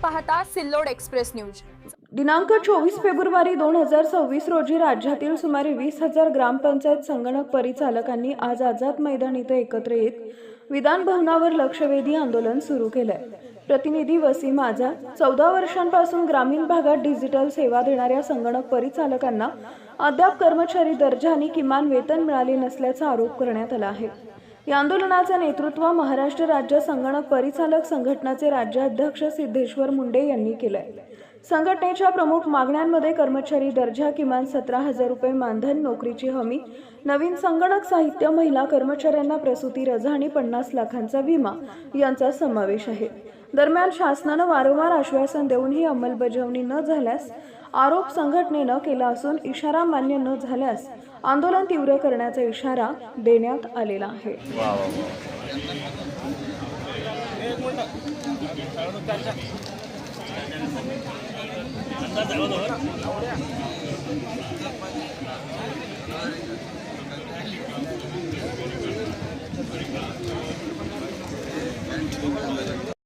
पाहता Sillod express news. दिनांक 24 February 2026 रोजी राज्यातील सुमारे 20,000 ग्रामपंचायत संगणक परिचालकांनी आज आझाद मैदान इथे एकत्र येत विधान भवनावर लक्षवेधी आंदोलन सुरू केलंय। प्रतिनिधी वसीम आझाद 14 वर्षांपासून ग्रामीण भागात डिजिटल सेवा देणाऱ्या संगणक परिचालकांना अद्याप कर्मचारी दर्जा आणि किमान वेतन मिळाले नसल्याचा आरोप करण्यात आला आहे। या आंदोलनाचे नेतृत्व महाराष्ट्र राज्य संगणक परिचालक संघटनेचे राज्याध्यक्ष सिद्धेश्वर मुंडे यांनी केलंय। संघटनेच्या प्रमुख मागण्यांमध्ये कर्मचारी दर्जा, किमान 17,000 रुपये मानधन, नोकरीची हमी, नवीन संगणक साहित्य, महिला कर्मचाऱ्यांना प्रसूती रजा आणि 50 लाखांचा विमा यांचा समावेश आहे। दरम्यान शासनाने वारंवार आश्वासन देऊनही अंमलबजावणी न झाल्यास आरोप संघटनेने केला असून इशारा मान्य न झाल्यास आंदोलन तीव्र करण्याचा इशारा देण्यात आलेला आहे।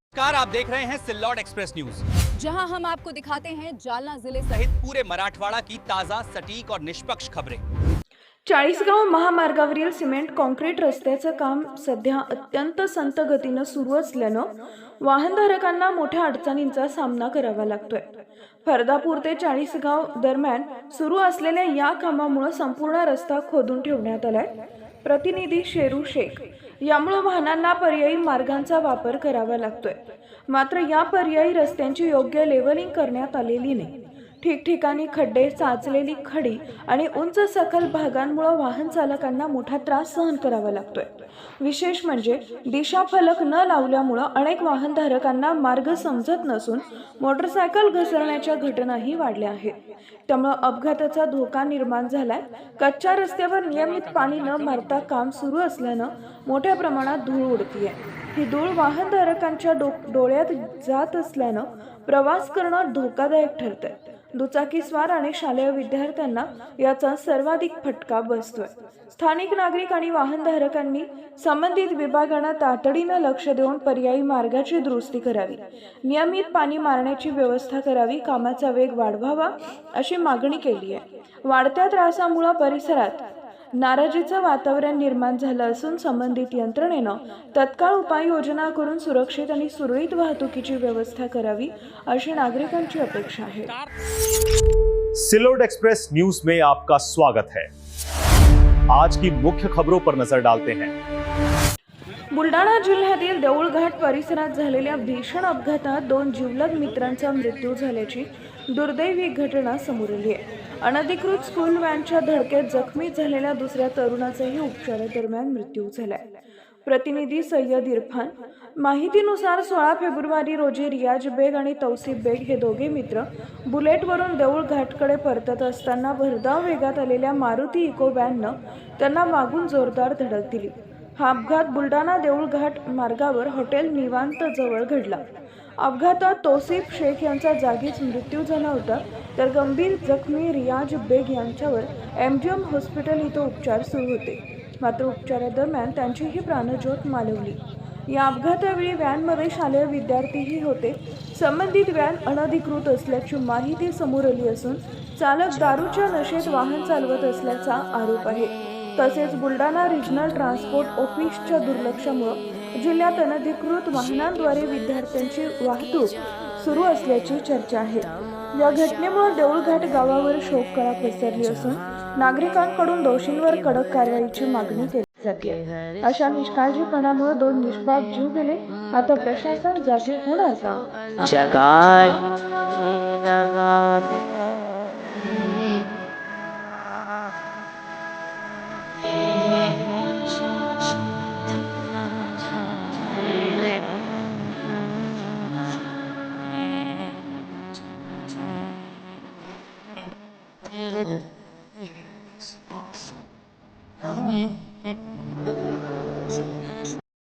नमस्कार, आप देख रहे हैं सिल्लोड एक्सप्रेस न्यूज, जहां हम आपको दिखाते हैं जालना जिले सहित पूरे मराठवाड़ा की ताजा, सटीक और निष्पक्ष खबरें। चाळीसगाव महामार्गावरील सिमेंट कॉन्क्रीट रस्त्याचं काम सध्या अत्यंत संथ गतीनं सुरू असल्यानं वाहनधारकांना मोठ्या अडचणींचा सामना करावा लागतोय। फरदापूर ते चाळीसगाव दरम्यान सुरू असलेल्या या कामामुळे संपूर्ण रस्ता खोदून ठेवण्यात आलाय। प्रतिनिधी शेरू शेख यामुळे वाहनांना पर्यायी मार्गांचा वापर करावा लागतोय, मात्र या पर्यायी रस्त्यांची योग्य लेवलिंग करण्यात आलेली नाही। ठिकठिकाणी खड्डे, साचलेली खडी आणि उंच सखल भागांमुळे वाहन चालकांना मोठा त्रास सहन करावा लागतोय। विशेष म्हणजे दिशाफलक न लावल्यामुळे अनेक वाहनधारकांना मार्ग समजत नसून मोटरसायकल घसरण्याच्या घटनाही वाढल्या आहेत। त्यामुळे अपघाताचा धोका निर्माण झालाय। कच्च्या रस्त्यावर नियमित पाणी न मारता काम सुरू असल्यानं मोठ्या प्रमाणात धूळ उडतीये। ही धूळ वाहनधारकांच्या डोळ्यात जात असल्यानं प्रवास करणं धोकादायक ठरतंय। दुचाकीस्वार आणि शालेय विद्यार्थ्यांना याचा सर्वाधिक फटका बसतोय। स्थानिक नागरिक आणि वाहनधारकांनी संबंधित विभागांना तातडीनं लक्ष देऊन पर्यायी मार्गाची दुरुस्ती करावी, नियमित पाणी मारण्याची व्यवस्था करावी, कामाचा वेग वाढवावा अशी मागणी केली आहे। वाढत्या त्रासामुळे परिसरात नाराजीचं वातावरण निर्माण झालं असून संबंधित यंत्रणेनं तत्काळ उपाययोजना करून सुरक्षित आणि सुरळीत वाहतुकीची व्यवस्था करावी अशी नागरिकांची अपेक्षा आहे। सिल्लोड एक्सप्रेस न्यूज में आपका स्वागत है। आज की मुख्य खबरों पर नजर डालते हैं। बुलडाणा जिल्ह्यातील देऊळघाट परिसरात झालेल्या भीषण अपघातात 2 जिवलग मित्रांचा मृत्यू झाल्याची दुर्दैवी घटना समोर आली आहे। अनधिकृत स्कूल व्हॅनच्या धडकेत जखमी झालेल्या दुसऱ्या तरुणाचाही उपचारादरम्यान मृत्यू झालाय। प्रतिनिधी सय्यद इरफान माहितीनुसार 16 फेब्रुवारी रोजी रियाज बेग आणि तौसिफ बेग हे दोघे मित्र बुलेटवरून देऊळघाटकडे परतत असताना भरधाव वेगात आलेल्या मारुती इको व्हॅननं त्यांना मागून जोरदार धडक दिली। हा अपघात बुलडाणा देऊळघाट मार्गावर हॉटेल निवांत जवळ घडला। अपघातात तौसिफ शेख यांचा जागीच मृत्यू झाला होता, तर गंभीर जखमी रियाज बेग यांच्यावर MGM हॉस्पिटल इथं उपचार सुरू होते, मात्र उपचारादरम्यान त्यांचीही प्राणज्योत मालवली। या अपघातावेळी व्हॅनमध्ये शालेय विद्यार्थीही होते। संबंधित व्हॅन अनधिकृत असल्याची माहिती समोर आली असून चालक दारूच्या नशेत वाहन चालवत असल्याचा आरोप आहे। तसेच बुलडाणा रिजनल ट्रान्सपोर्ट ऑफिसच्या दुर्लक्षामुळे जिल्ह्यात अनधिकृत वाहनांद्वारे विद्यार्थ्यांची वाहतूक सुरू असल्याची चर्चा आहे। या घटनेमुळे देऊळघाट गावावर शोककळा पसरली असून नागरिकांकडून दोषींवर कडक कारवाईची मागणी केली जाते। अशा निष्काळजीपणामुळे 2 निष्पाप जीव गेले। आता प्रशासन जागे होणार का?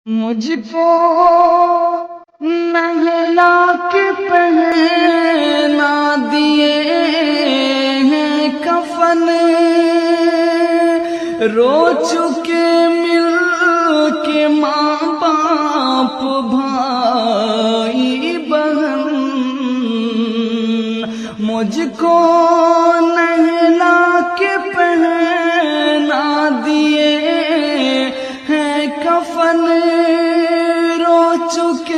मुझको नहला के पहना दिए हैं कफन, रो चुके मिल के माँ बाप भाई बहन। मुझको नहला के पहना दिए हैं कफन, रो चुके